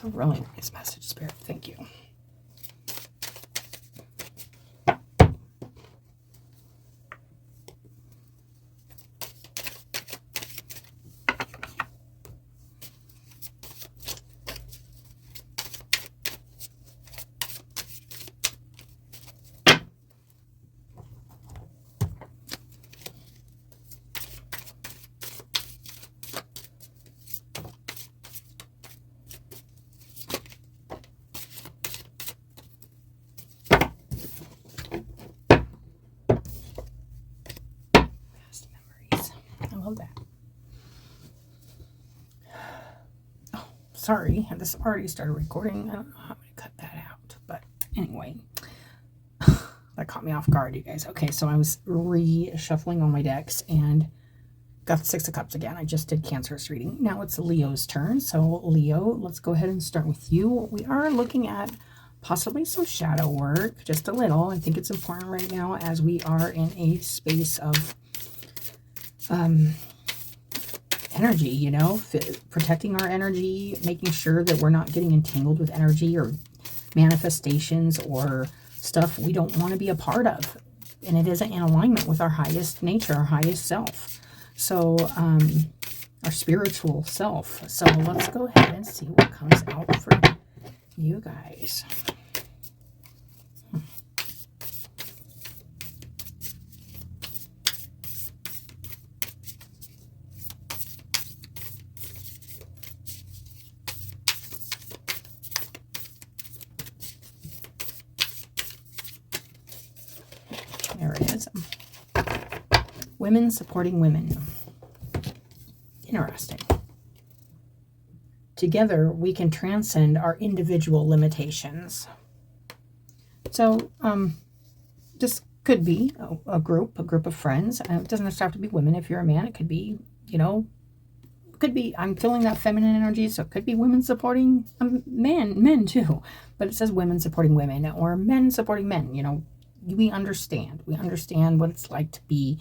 a really nice message, Spirit. Thank you. I love that. Oh, sorry. This already started recording. I don't know how I'm going to cut that out. But anyway, that caught me off guard, you guys. Okay, so I was reshuffling all my decks and got the Six of Cups again. I just did Cancer's reading. Now it's Leo's turn. So Leo, let's go ahead and start with you. We are looking at possibly some shadow work, just a little. I think it's important right now as we are in a space of energy, you know, protecting our energy, making sure that we're not getting entangled with energy or manifestations or stuff we don't want to be a part of. And it isn't in alignment with our highest nature, our highest self. So, our spiritual self. So let's go ahead and see what comes out for you guys. There it is. Women supporting women. Interesting. Together, we can transcend our individual limitations. So, this could be a group of friends. It doesn't have to be women. If you're a man, it could be, you know, it could be, I'm feeling that feminine energy, so it could be women supporting men too. But it says women supporting women or men supporting men, you know. We understand what it's like to be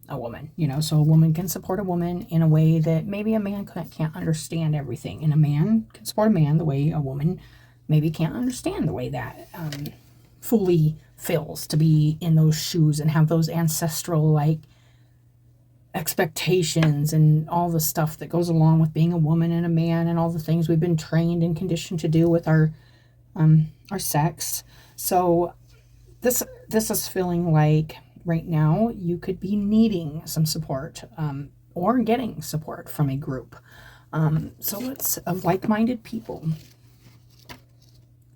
a woman, you know, so a woman can support a woman in a way that maybe a man can't understand everything, and a man can support a man the way a woman maybe can't understand the way that fully feels to be in those shoes and have those ancestral like expectations and all the stuff that goes along with being a woman and a man and all the things we've been trained and conditioned to do with our sex. So this is feeling like right now you could be needing some support or getting support from a group. So it's of like-minded people.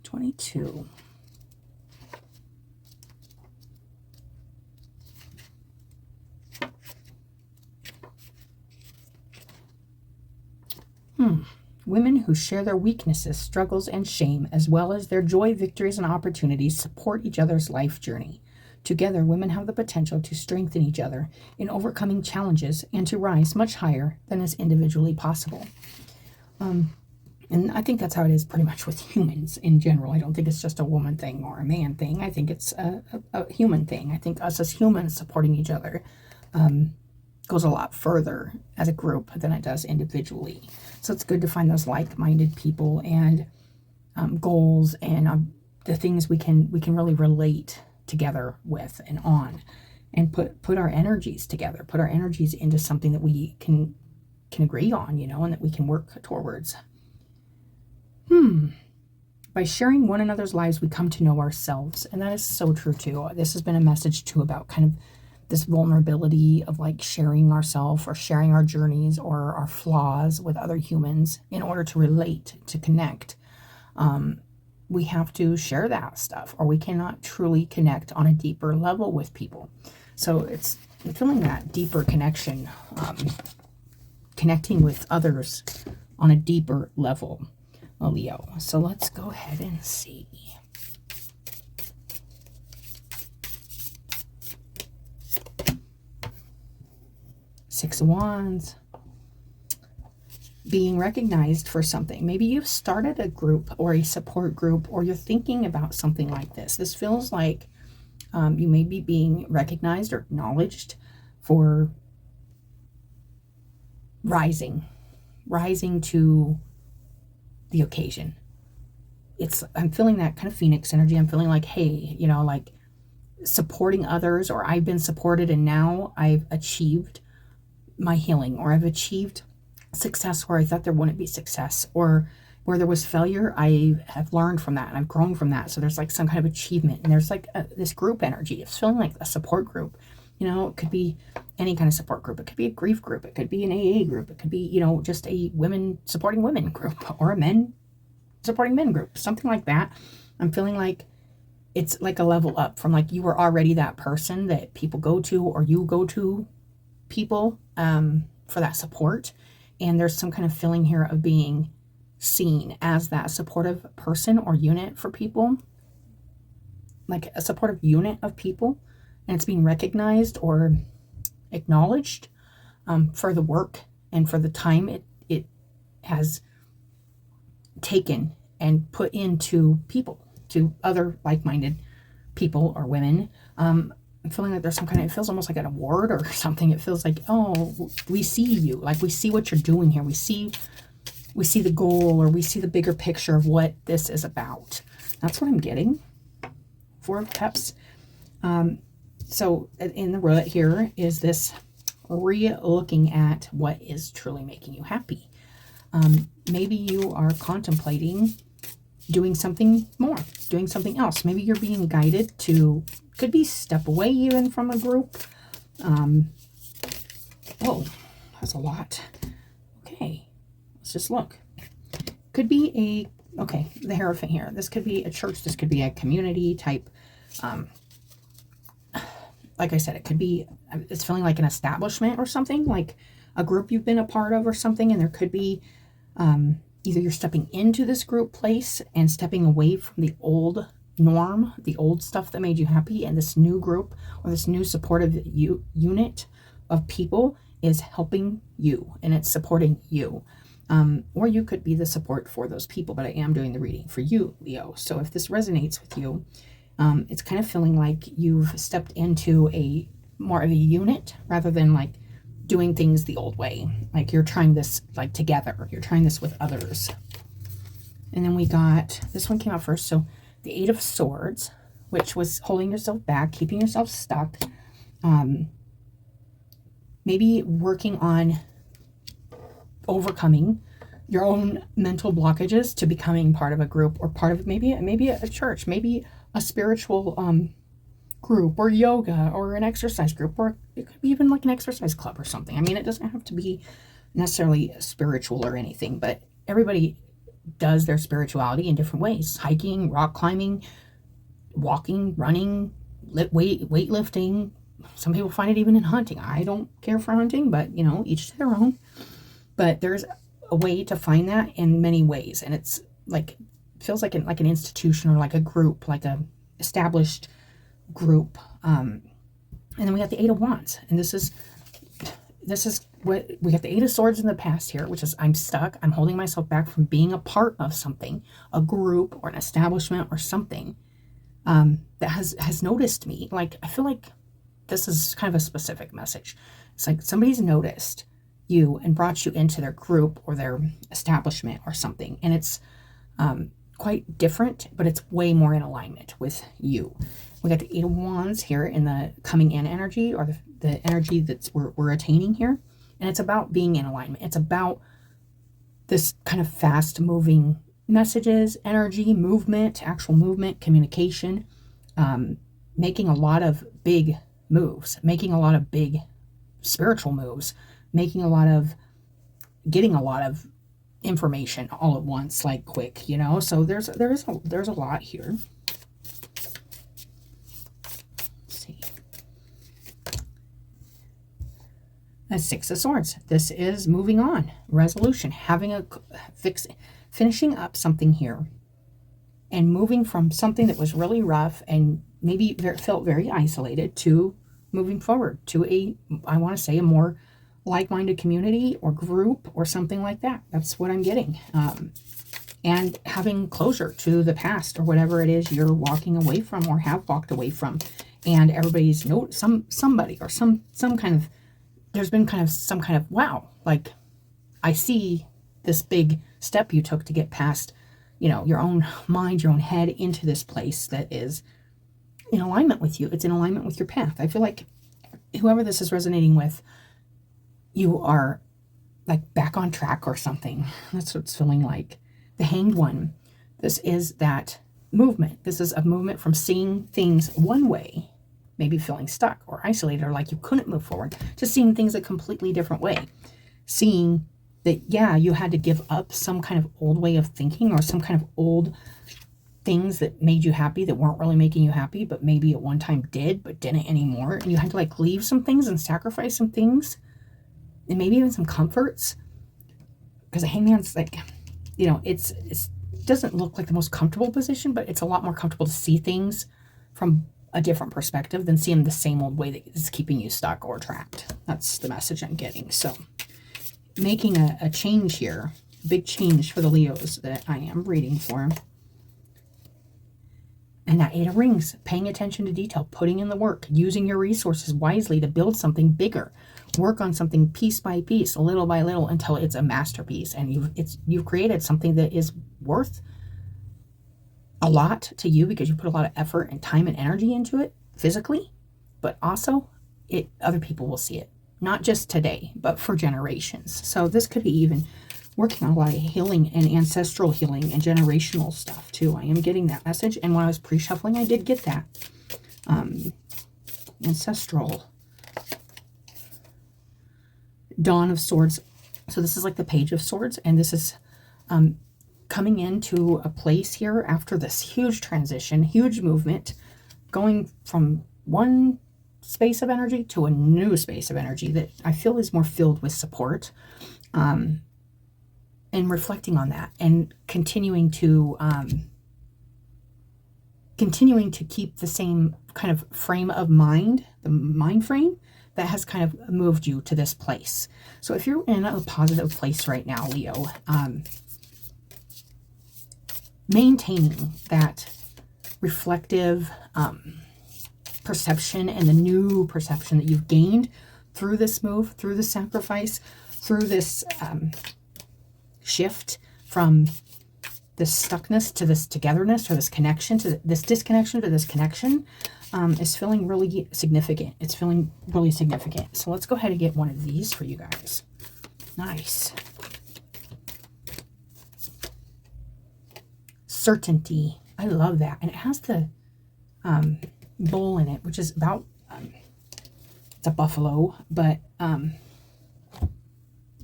22. Women who share their weaknesses, struggles, and shame, as well as their joy, victories, and opportunities, support each other's life journey. Together, women have the potential to strengthen each other in overcoming challenges and to rise much higher than is individually possible. And I think that's how it is pretty much with humans in general. I don't think it's just a woman thing or a man thing. I think it's a human thing. I think us as humans supporting each other goes a lot further as a group than it does individually. So it's good to find those like-minded people and goals and the things we can really relate together with and on, and put our energies together, put our energies into something that we can agree on, you know, and that we can work towards. By sharing one another's lives, we come to know ourselves, and that is so true too. This has been a message too about kind of this vulnerability of like sharing ourselves or sharing our journeys or our flaws with other humans in order to relate, to connect. We have to share that stuff or we cannot truly connect on a deeper level with people. So it's feeling that deeper connection, connecting with others on a deeper level, Leo. So let's go ahead and see. Six of Wands. Being recognized for something. Maybe you've started a group or a support group, or you're thinking about something like this. This feels like you may be being recognized or acknowledged for rising to the occasion. I'm feeling that kind of Phoenix energy. I'm feeling like, hey, like supporting others, or I've been supported and now I've achieved my healing, or I've achieved success where I thought there wouldn't be success, or where there was failure, I have learned from that and I've grown from that. So there's like some kind of achievement, and there's like this group energy. It's feeling like a support group. It could be any kind of support group. It could be a grief group. It could be an AA group. It could be, just a women supporting women group, or a men supporting men group, something like that. I'm feeling like it's like a level up from like you were already that person that people go to, or you go to people for that support. And there's some kind of feeling here of being seen as that supportive person or unit for people, like a supportive unit of people, and it's being recognized or acknowledged for the work and for the time it has taken and put into people, to other like-minded people or women. I'm feeling like there's some kind of, it feels almost like an award or something. It feels like, oh, we see you, like we see what you're doing here. We see the goal, or we see the bigger picture of what this is about. That's what I'm getting. 4 of Cups. So in the roulette here is this re-looking at what is truly making you happy. Maybe you are contemplating doing something more, doing something else. Maybe you're being guided to, could be step away even from a group. Oh, that's a lot. Okay, let's just look. Could be the Hierophant here. This could be a church. This could be a community type. Like I said, it could be, it's feeling like an establishment or something, like a group you've been a part of or something. And there could be either you're stepping into this group place and stepping away from the old norm, the old stuff that made you happy, and this new group or this new supportive unit of people is helping you and it's supporting you. Or you could be the support for those people, but I am doing the reading for you, Leo. So if this resonates with you, it's kind of feeling like you've stepped into a more of a unit rather than like doing things the old way. Like you're trying this like together. You're trying this with others. And then we got, this one came out first. So the 8 of Swords, which was holding yourself back, keeping yourself stuck. Maybe working on overcoming your own mental blockages to becoming part of a group, or part of maybe a church, maybe a spiritual group, or yoga, or an exercise group, or it could be even like an exercise club or something. I mean, it doesn't have to be necessarily spiritual or anything, but everybody does their spirituality in different ways. Hiking, rock climbing, walking, running, weightlifting. Some people find it even in hunting. I don't care for hunting, but each to their own. But there's a way to find that in many ways, and it's like, feels like an institution, or like a group, like a established group. And then we got the 8 of Wands, and this is what we got. The 8 of Swords in the past here, which is I'm stuck. I'm holding myself back from being a part of something, a group or an establishment or something that has noticed me. Like, I feel like this is kind of a specific message. It's like somebody's noticed you and brought you into their group or their establishment or something, and it's quite different, but it's way more in alignment with you. We got the 8 of Wands here in the coming in energy, or the energy that we're attaining here, and it's about being in alignment. It's about this kind of fast moving messages, energy, movement, actual movement, communication, making a lot of big moves, making a lot of big spiritual moves, getting a lot of information all at once, like quick, so there's a lot here. Let's see. A 6 of Swords. This is moving on, resolution, finishing up something here, and moving from something that was really rough and maybe felt very isolated to moving forward to a more like-minded community or group or something like that. That's what I'm getting. And having closure to the past or whatever it is you're walking away from or have walked away from. And everybody's somebody or some kind of, there's been kind of some kind of, wow, like I see this big step you took to get past, you know, your own mind, your own head into this place that is in alignment with you. It's in alignment with your path. I feel like whoever this is resonating with, you are like back on track or something. That's what it's feeling like. The Hanged One. This is that movement. This is a movement from seeing things one way, maybe feeling stuck or isolated or like you couldn't move forward, to seeing things a completely different way. Seeing that, yeah, you had to give up some kind of old way of thinking or some kind of old things that made you happy that weren't really making you happy, but maybe at one time did, but didn't anymore. And you had to like leave some things and sacrifice some things and maybe even some comforts. Because a hangman's like, you know, it doesn't look like the most comfortable position, but it's a lot more comfortable to see things from a different perspective than see them the same old way that is keeping you stuck or trapped. That's the message I'm getting. So making a change here, a big change for the Leos that I am reading for. And that Eight of Rings, paying attention to detail, putting in the work, using your resources wisely to build something bigger. Work on something piece by piece, little by little, until it's a masterpiece. And you've created something that is worth a lot to you because you put a lot of effort and time and energy into it physically, but also other people will see it. Not just today, but for generations. So this could be even working on a lot of healing and ancestral healing and generational stuff too. I am getting that message. And when I was pre-shuffling, I did get that. Ancestral. Dawn of Swords. So this is like the Page of Swords. And this is coming into a place here after this huge transition, huge movement, going from one space of energy to a new space of energy that I feel is more filled with support. And reflecting on that and continuing to keep the same kind of frame of mind, the mind frame that has kind of moved you to this place. So if you're in a positive place right now, Leo, maintaining that reflective perception and the new perception that you've gained through this move, through the sacrifice, through this shift from this stuckness to this togetherness, or this connection to this disconnection to this connection, is feeling really significant. It's feeling really significant. So let's go ahead and get one of these for you guys. Nice. Certainty. I love that. And it has the bull in it, which is about, it's a buffalo, but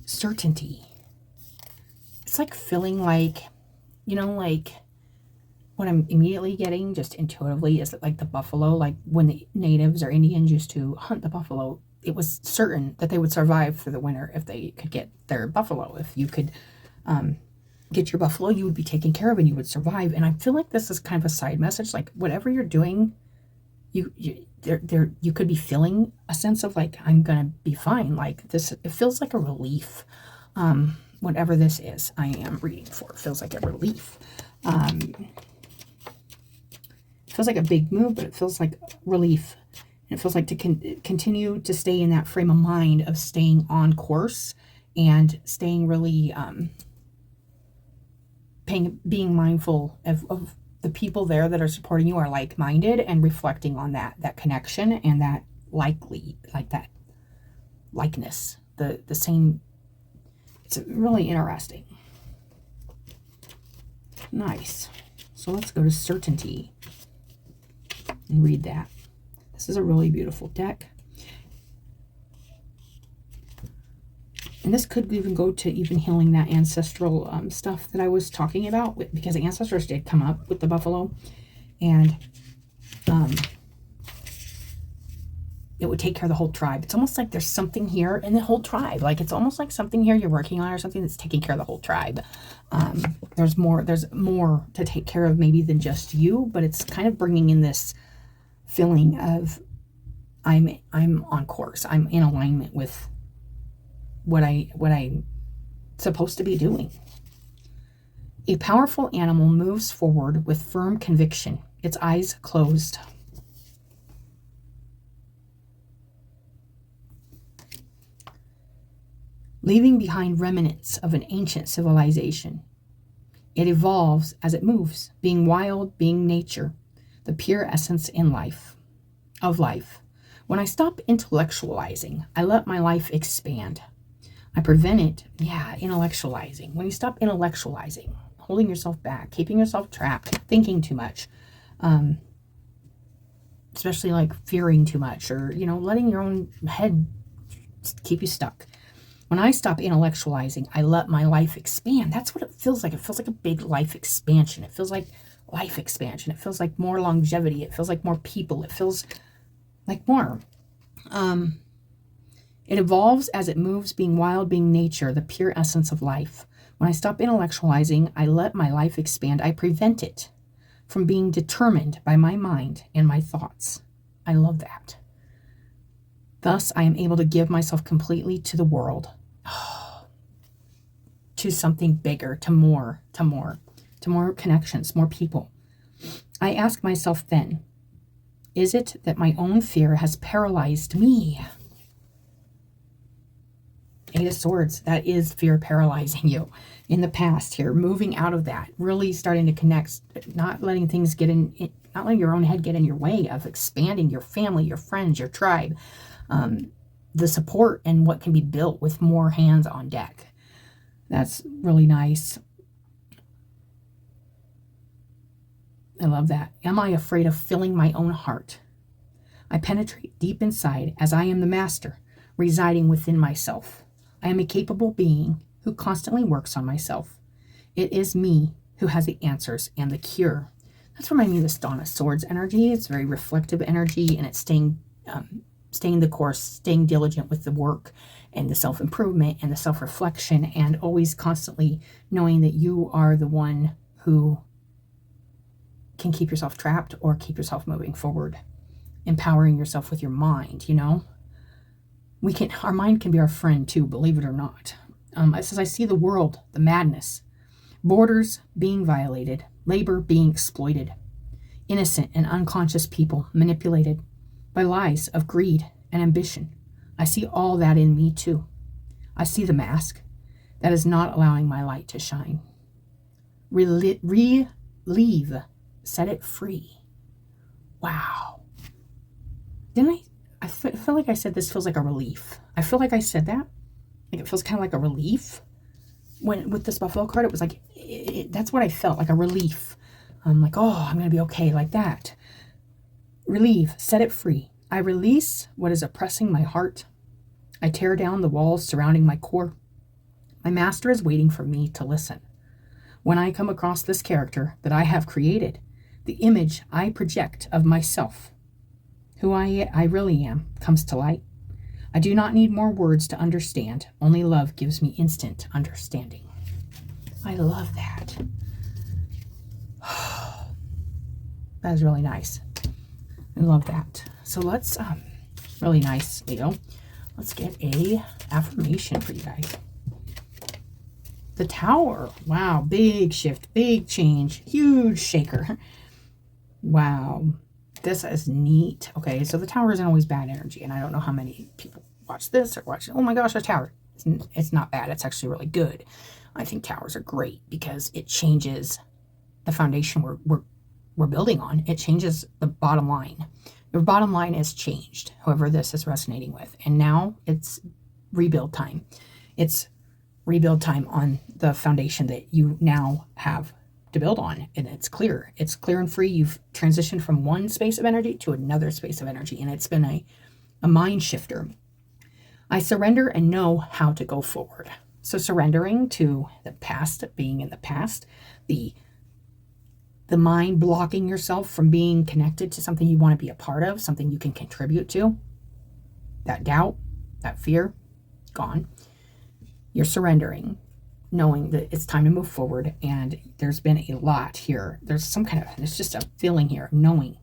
certainty. It's like feeling like, you know, like what I'm immediately getting just intuitively is that like the buffalo, like when the natives or Indians used to hunt the buffalo, it was certain that they would survive through the winter if they could get their buffalo. If you could get your buffalo, you would be taken care of and you would survive. And I feel like this is kind of a side message, like whatever you're doing, you could be feeling a sense of like, I'm gonna be fine. Like this, it feels like a relief. Whatever this is I am reading for, feels like a relief. It feels like a big move, but it feels like relief. And it feels like to continue to stay in that frame of mind of staying on course and staying really being mindful of the people there that are supporting you are like-minded, and reflecting on that connection and that that likeness, the same. It's really interesting. Nice. So let's go to Certainty and read that. This is a really beautiful deck. And this could even go to even healing that ancestral stuff that I was talking about, because the ancestors did come up with the buffalo. And it would take care of the whole tribe. It's almost like there's something here in the whole tribe. Like it's almost like something here you're working on, or something that's taking care of the whole tribe. There's more to take care of maybe than just you, but it's kind of bringing in this feeling of I'm on course. I'm in alignment with what I'm supposed to be doing. A powerful animal moves forward with firm conviction, its eyes closed. Leaving behind remnants of an ancient civilization, It evolves as it moves, being wild, being nature, the pure essence of life. When I stop intellectualizing, I let my life expand. I prevent it, intellectualizing. When you stop intellectualizing, holding yourself back, keeping yourself trapped, thinking too much, especially like fearing too much, or, letting your own head keep you stuck. When I stop intellectualizing, I let my life expand. That's what it feels like. It feels like a big life expansion. It feels like life expansion. It feels like more longevity. It feels like more people. It feels like more. It evolves as it moves, being wild, being nature, the pure essence of life. When I stop intellectualizing, I let my life expand. I prevent it from being determined by my mind and my thoughts. I love that. Thus, I am able to give myself completely to the world, to something bigger, to more connections, more people. I ask myself then, is it that my own fear has paralyzed me? Eight of Swords, that is fear paralyzing you in the past here, moving out of that, really starting to connect, not letting things not letting your own head get in your way of expanding your family, your friends, your tribe, the support and what can be built with more hands on deck. That's really nice. I love that. Am I afraid of filling my own heart? I penetrate deep inside as I am the master, residing within myself. I am a capable being who constantly works on myself. It is me who has the answers and the cure. That's reminding me of this Dawn of Swords energy. It's very reflective energy, and it's staying the course, staying diligent with the work and the self-improvement and the self-reflection, and always constantly knowing that you are the one who can keep yourself trapped or keep yourself moving forward, empowering yourself with your mind, our mind can be our friend too, believe it or not. It says, I see the world, the madness, borders being violated, labor being exploited, innocent and unconscious people manipulated by lies of greed and ambition. I see all that in me too. I see the mask that is not allowing my light to shine. Relieve, set it free. Wow. Didn't I feel like I said this feels like a relief. I feel like I said that. Like it feels kind of like a relief. With this Buffalo card, it was like, that's what I felt, like a relief. I'm like, oh, I'm going to be okay, like that. Relieve, set it free. I release what is oppressing my heart. I tear down the walls surrounding my core. My master is waiting for me to listen. When I come across this character that I have created, the image I project of myself, who I really am, comes to light. I do not need more words to understand. Only love gives me instant understanding. I love that. That is really nice. I love that. So let's, really nice, Leo. Let's get a affirmation for you guys. The Tower. Wow, big shift, big change, huge shaker. Wow. This is neat. Okay, so the Tower isn't always bad energy, and I don't know how many people watch this or watch, oh my gosh, a Tower. It's not bad. It's actually really good. I think Towers are great because it changes the foundation we're building on. It changes the bottom line. Your bottom line is changed, whoever this is resonating with. And now it's rebuild time. It's rebuild time on the foundation that you now have to build on, and it's clear and free. You've transitioned from one space of energy to another space of energy, and it's been a mind shifter. I surrender and know how to go forward. So surrendering to the past, being in the past, the mind blocking yourself from being connected to something you want to be a part of, something you can contribute to, that doubt, that fear, gone. You're surrendering, knowing that it's time to move forward, and there's been a lot here. There's just a feeling here, knowing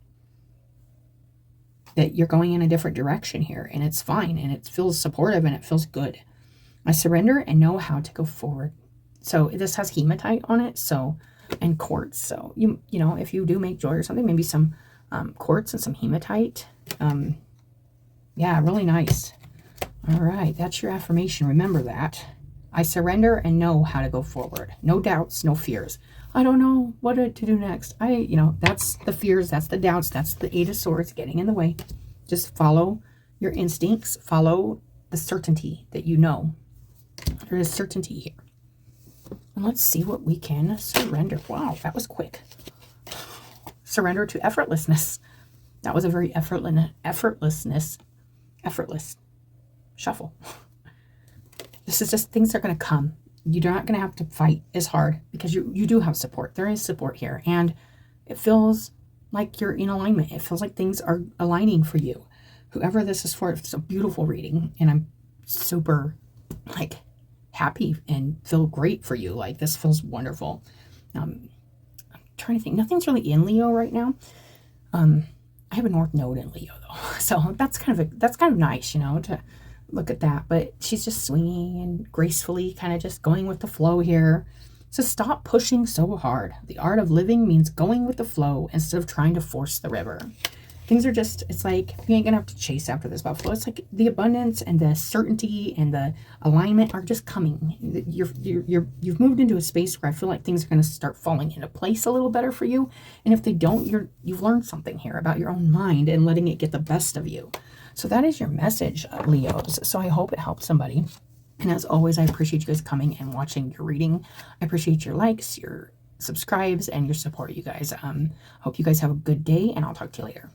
that you're going in a different direction here, and it's fine, and it feels supportive, and it feels good. I surrender and know how to go forward. So this has hematite on it, and quartz. So you know, if you do make joy or something, maybe some quartz and some hematite. Yeah, really nice. All right, that's your affirmation. Remember that. I surrender and know how to go forward. No doubts, no fears. I don't know what to do next. That's the fears, that's the doubts, that's the Eight of Swords getting in the way. Just follow your instincts, follow the certainty that you know. There is certainty here. And let's see what we can surrender. Wow, that was quick. Surrender to effortlessness. That was a very effortless shuffle. This is just things are going to come. You're not going to have to fight as hard because you do have support. There is support here. And it feels like you're in alignment. It feels like things are aligning for you. Whoever this is for, it's a beautiful reading. And I'm super happy and feel great for you. Like this feels wonderful. I'm trying to think. Nothing's really in Leo right now. I have a North Node in Leo though. So that's kind of nice, to look at that. But she's just swinging and gracefully kind of just going with the flow here. So stop pushing so hard. The art of living means going with the flow instead of trying to force the river. Things are just, it's like, you ain't gonna have to chase after this buffalo. It's like the abundance and the certainty and the alignment are just coming. You've moved into a space where I feel like things are gonna start falling into place a little better for you. And if they don't, you've learned something here about your own mind and letting it get the best of you. So that is your message, Leos. So I hope it helps somebody. And as always, I appreciate you guys coming and watching your reading. I appreciate your likes, your subscribes, and your support, you guys. Hope you guys have a good day, and I'll talk to you later.